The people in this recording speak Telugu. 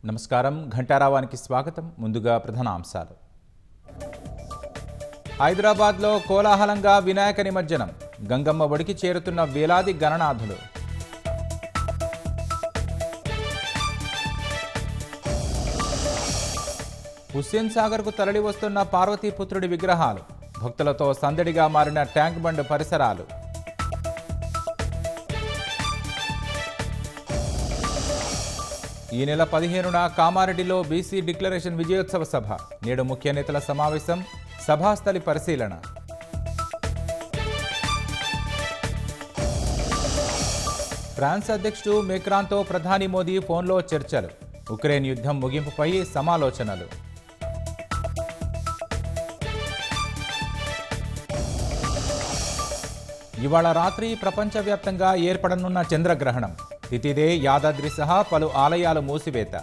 నమస్కారం. ఘంటారావానికి స్వాగతం. ముందుగా ప్రధాన అంశాలు. హైదరాబాద్లో కోలాహలంగా వినాయక నిమజ్జనం. గంగమ్మ ఒడికి చేరుతున్న వేలాది గణనాథులు. హుస్సేన్ సాగర్కు తరలి వస్తున్న పార్వతీపుత్రుడి విగ్రహాలు. భక్తులతో సందడిగా మారిన ట్యాంక్ బండ్ పరిసరాలు. ఈ నెల 15న కామారెడ్డిలో బీసీ డిక్లరేషన్ విజయోత్సవ సభ. నేడు ముఖ్య నేతల సమావేశం, సభాస్థలి పరిశీలన. ఫ్రాన్స్ అధ్యక్షుడు మెక్రాన్తో ప్రధాని మోదీ ఫోన్లో చర్చలు. ఉక్రెయిన్ యుద్ధం ముగింపుపై సమాలోచనలు. ఇవాళ రాత్రి ప్రపంచవ్యాప్తంగా ఏర్పడనున్న చంద్రగ్రహణం. తిథిదే యాదాద్రి సహా పలు ఆలయాలు మూసివేత.